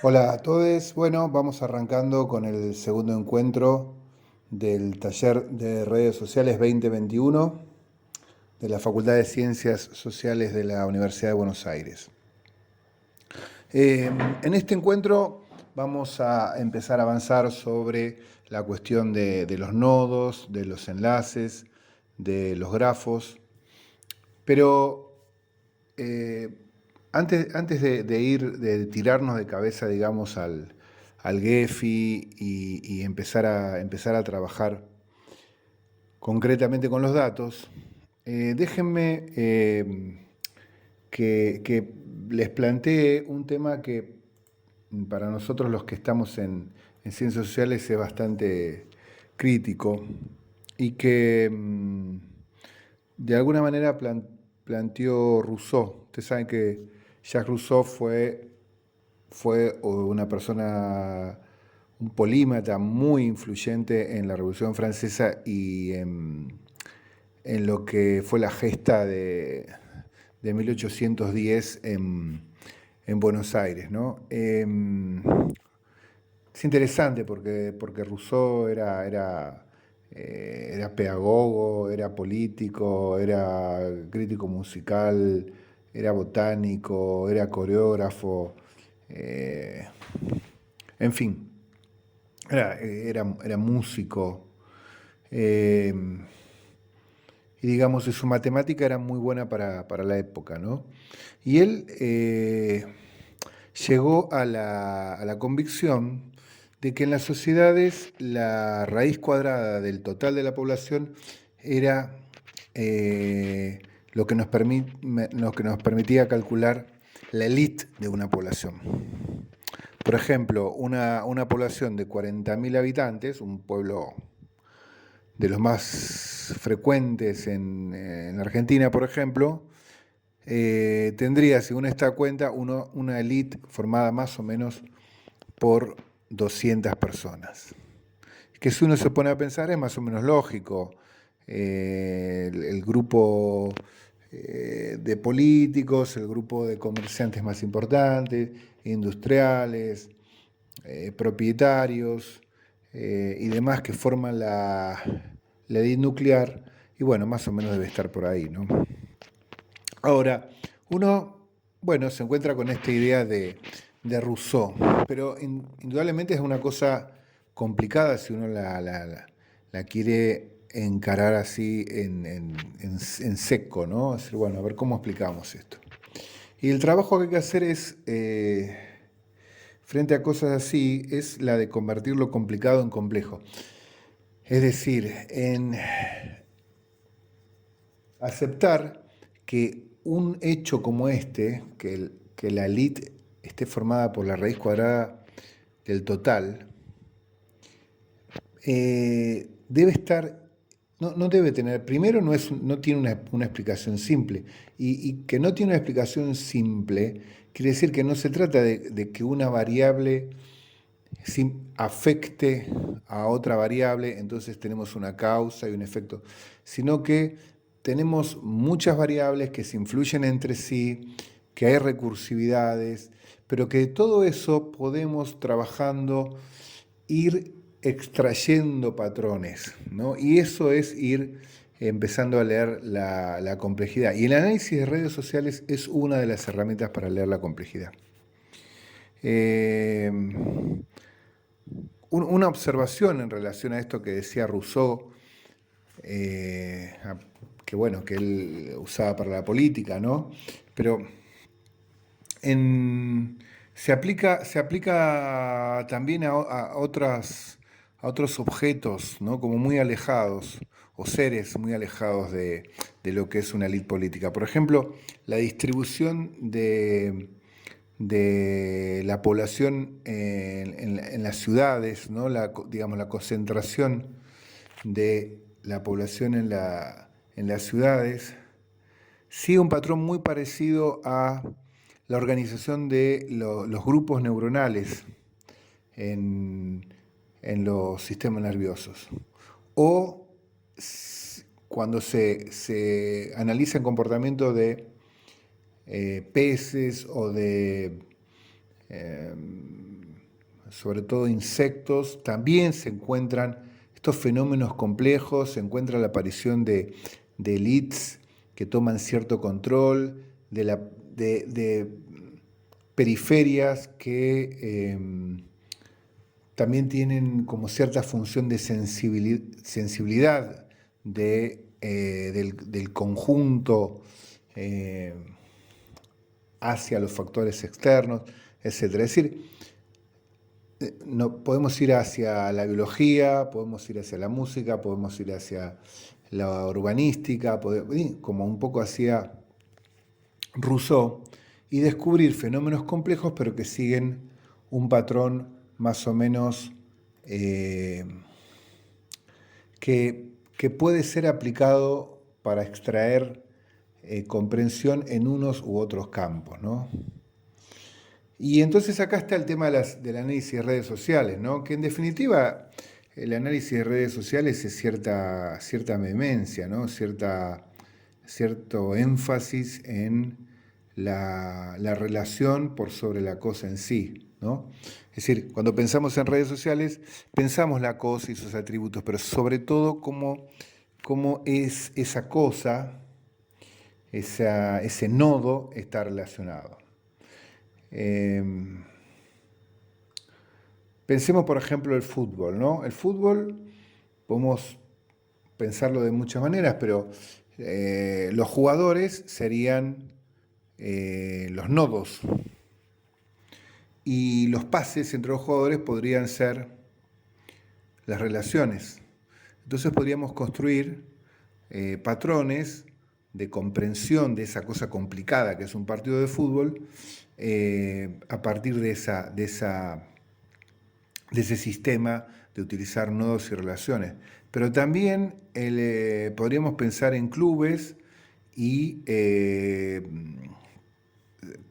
Hola a todos. Bueno, vamos arrancando con el segundo encuentro del taller de redes sociales 2021 de la Facultad de Ciencias Sociales de la Universidad de Buenos Aires. En este encuentro vamos a empezar a avanzar sobre la cuestión de los nodos, de los enlaces, de los grafos, pero eh, antes de tirarnos de cabeza, digamos, al Gephi y empezar a trabajar concretamente con los datos, déjenme que les plantee un tema que para nosotros los que estamos en ciencias sociales es bastante crítico y que de alguna manera planteó Rousseau. Ustedes saben que Jacques Rousseau fue una persona, un polímata muy influyente en la Revolución Francesa y en lo que fue la gesta de 1810 en Buenos Aires, ¿no? Es interesante porque Rousseau era pedagogo, era político, era crítico musical, era botánico, era coreógrafo, eh, en fin, era músico. eh, y digamos, su matemática era muy buena para la época, ¿no? Y él llegó a la convicción de que en las sociedades la raíz cuadrada del total de la población era lo que nos permitía calcular la élite de una población. Por ejemplo, una población de 40.000 habitantes, un pueblo de los más frecuentes en Argentina, por ejemplo, tendría, según esta cuenta, una élite formada más o menos por 200 personas. Que si uno se pone a pensar es más o menos lógico. El grupo de políticos, el grupo de comerciantes más importantes, industriales, propietarios y demás que forman la élite nuclear, y bueno, más o menos debe estar por ahí, ¿no? Ahora, uno, bueno, se encuentra con esta idea de Rousseau, pero indudablemente es una cosa complicada si uno la quiere encarar así en seco, ¿no? Decir, bueno, a ver cómo explicamos esto. Y el trabajo que hay que hacer es, frente a cosas así, es la de convertir lo complicado en complejo. Es decir, en aceptar que un hecho como este, que la elite esté formada por la raíz cuadrada del total, debe estar, no debe tener, primero no tiene una explicación simple, y que no tiene una explicación simple quiere decir que no se trata de que una variable afecte a otra variable, entonces tenemos una causa y un efecto, sino que tenemos muchas variables que se influyen entre sí, que hay recursividades, pero que de todo eso podemos trabajando ir extrayendo patrones, ¿no? Y eso es ir empezando a leer la complejidad. Y el análisis de redes sociales es una de las herramientas para leer la complejidad. Eh, una observación en relación a esto que decía Rousseau, eh, que bueno, que él usaba para la política, ¿no? Pero en, se aplica también a otros objetos, ¿no? Como muy alejados, o seres muy alejados de lo que es una élite política. Por ejemplo, la distribución de la población en las ciudades, ¿no? Digamos, la concentración de la población en las ciudades, sigue un patrón muy parecido a la organización de los grupos neuronales en, en los sistemas nerviosos. O cuando se analiza el comportamiento de peces o de sobre todo insectos, también se encuentran estos fenómenos complejos, se encuentra la aparición de elites que toman cierto control, de periferias que también tienen como cierta función de sensibilidad del conjunto hacia los factores externos, etc. Es decir, no, podemos ir hacia la biología, podemos ir hacia la música, podemos ir hacia la urbanística, como un poco hacia Rousseau, y descubrir fenómenos complejos pero que siguen un patrón más o menos que puede ser aplicado para extraer comprensión en unos u otros campos, ¿no? Y entonces acá está el tema del análisis de redes sociales, ¿no? Que en definitiva el análisis de redes sociales es cierta vehemencia, ¿no? Cierto énfasis en la relación por sobre la cosa en sí, ¿no? Es decir, cuando pensamos en redes sociales, pensamos la cosa y sus atributos, pero sobre todo cómo es esa cosa, ese nodo está relacionado. Pensemos, por ejemplo, el fútbol, ¿no? El fútbol podemos pensarlo de muchas maneras, pero los jugadores serían los nodos y los pases entre los jugadores podrían ser las relaciones. Entonces podríamos construir patrones de comprensión de esa cosa complicada que es un partido de fútbol a partir de ese sistema de utilizar nodos y relaciones. Pero también podríamos pensar en clubes y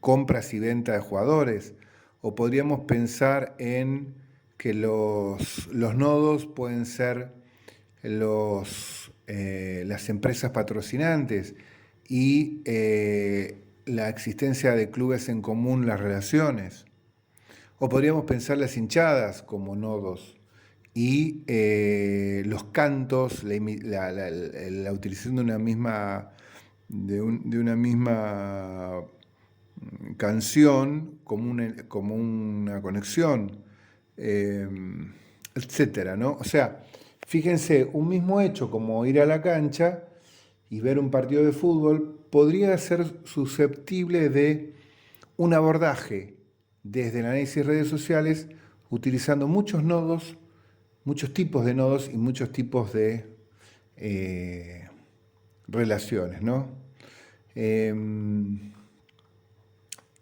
compras y venta de jugadores, o podríamos pensar en que los nodos pueden ser las empresas patrocinantes y la existencia de clubes en común, las relaciones. O podríamos pensar las hinchadas como nodos y los cantos, la utilización de una misma canción como una conexión, etcétera, ¿no? O sea, fíjense, un mismo hecho como ir a la cancha y ver un partido de fútbol podría ser susceptible de un abordaje desde el análisis de redes sociales utilizando muchos nodos, muchos tipos de nodos y muchos tipos de relaciones, ¿no?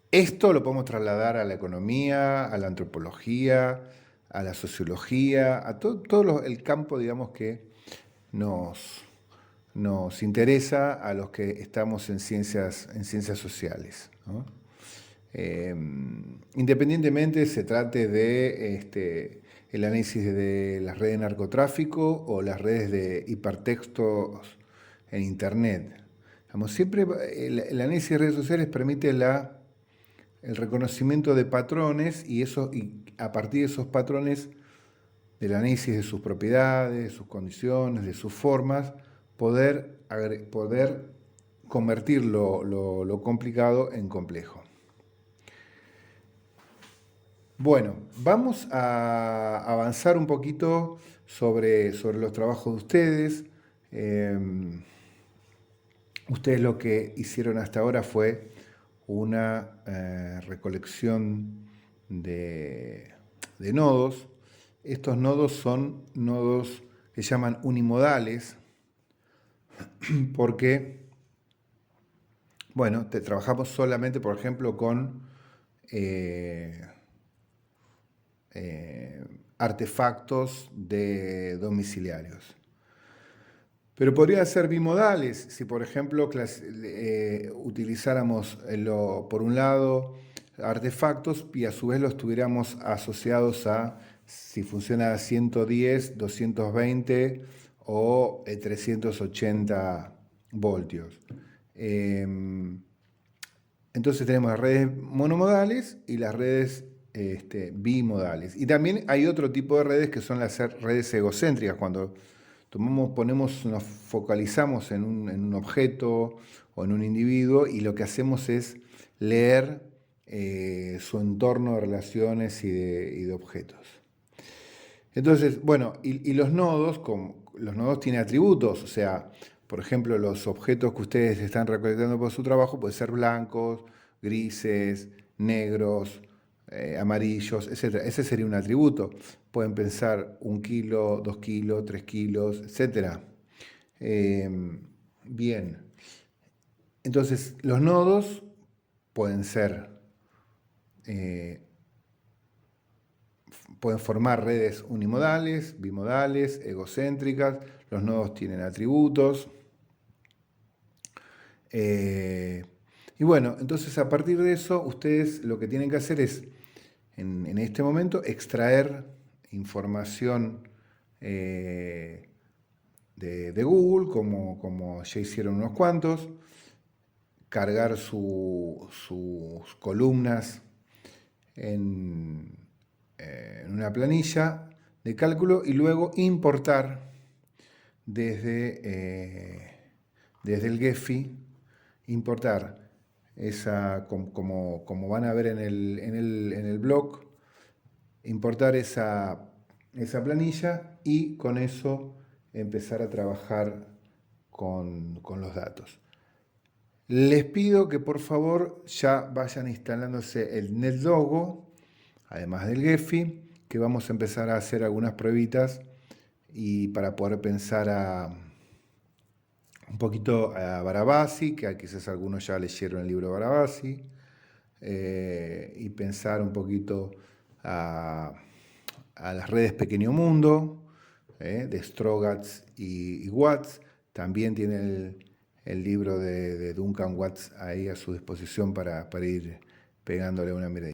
Esto lo podemos trasladar a la economía, a la antropología, a la sociología, a todo el campo, digamos, que nos interesa a los que estamos en ciencias sociales, ¿no? Independientemente se trate de el análisis de las redes de narcotráfico o las redes de hipertextos en Internet. Siempre el análisis de redes sociales permite el reconocimiento de patrones y a partir de esos patrones, del análisis de sus propiedades, de sus condiciones, de sus formas, poder convertir lo complicado en complejo. Bueno, vamos a avanzar un poquito sobre los trabajos de ustedes. Ustedes lo que hicieron hasta ahora fue una recolección de nodos. Estos nodos son nodos que se llaman unimodales porque, bueno, trabajamos solamente, por ejemplo, con artefactos domiciliarios. Pero podría ser bimodales si, por ejemplo, utilizáramos por un lado artefactos y a su vez los tuviéramos asociados a si funciona a 110, 220 o 380 voltios. Entonces tenemos las redes monomodales y las redes bimodales. Y también hay otro tipo de redes que son las redes egocéntricas, cuando nos focalizamos en un objeto o en un individuo y lo que hacemos es leer su entorno de relaciones y de objetos. Entonces, bueno, y los nodos, los nodos tienen atributos, o sea, por ejemplo, los objetos que ustedes están recolectando por su trabajo pueden ser blancos, grises, negros, amarillos, etc. Ese sería un atributo. Pueden pensar 1 kilo, 2 kilos, 3 kilos, etc. Bien, entonces los nodos pueden ser eh, pueden formar redes unimodales, bimodales, egocéntricas. Los nodos tienen atributos. Y bueno, entonces a partir de eso, ustedes lo que tienen que hacer es, en este momento, extraer información de Google, como ya hicieron unos cuantos, cargar sus columnas en una planilla de cálculo y luego importar desde el Gephi, importar como van a ver en el blog, importar esa planilla y con eso empezar a trabajar con los datos. Les pido que por favor ya vayan instalándose el NetLogo, además del Gephi, que vamos a empezar a hacer algunas pruebitas y para poder pensar un poquito a Barabasi, que quizás algunos ya leyeron el libro Barabasi, y pensar un poquito a las redes Pequeño Mundo, de Strogatz y Watts. También tiene el libro de Duncan Watts ahí a su disposición para ir pegándole una miradita.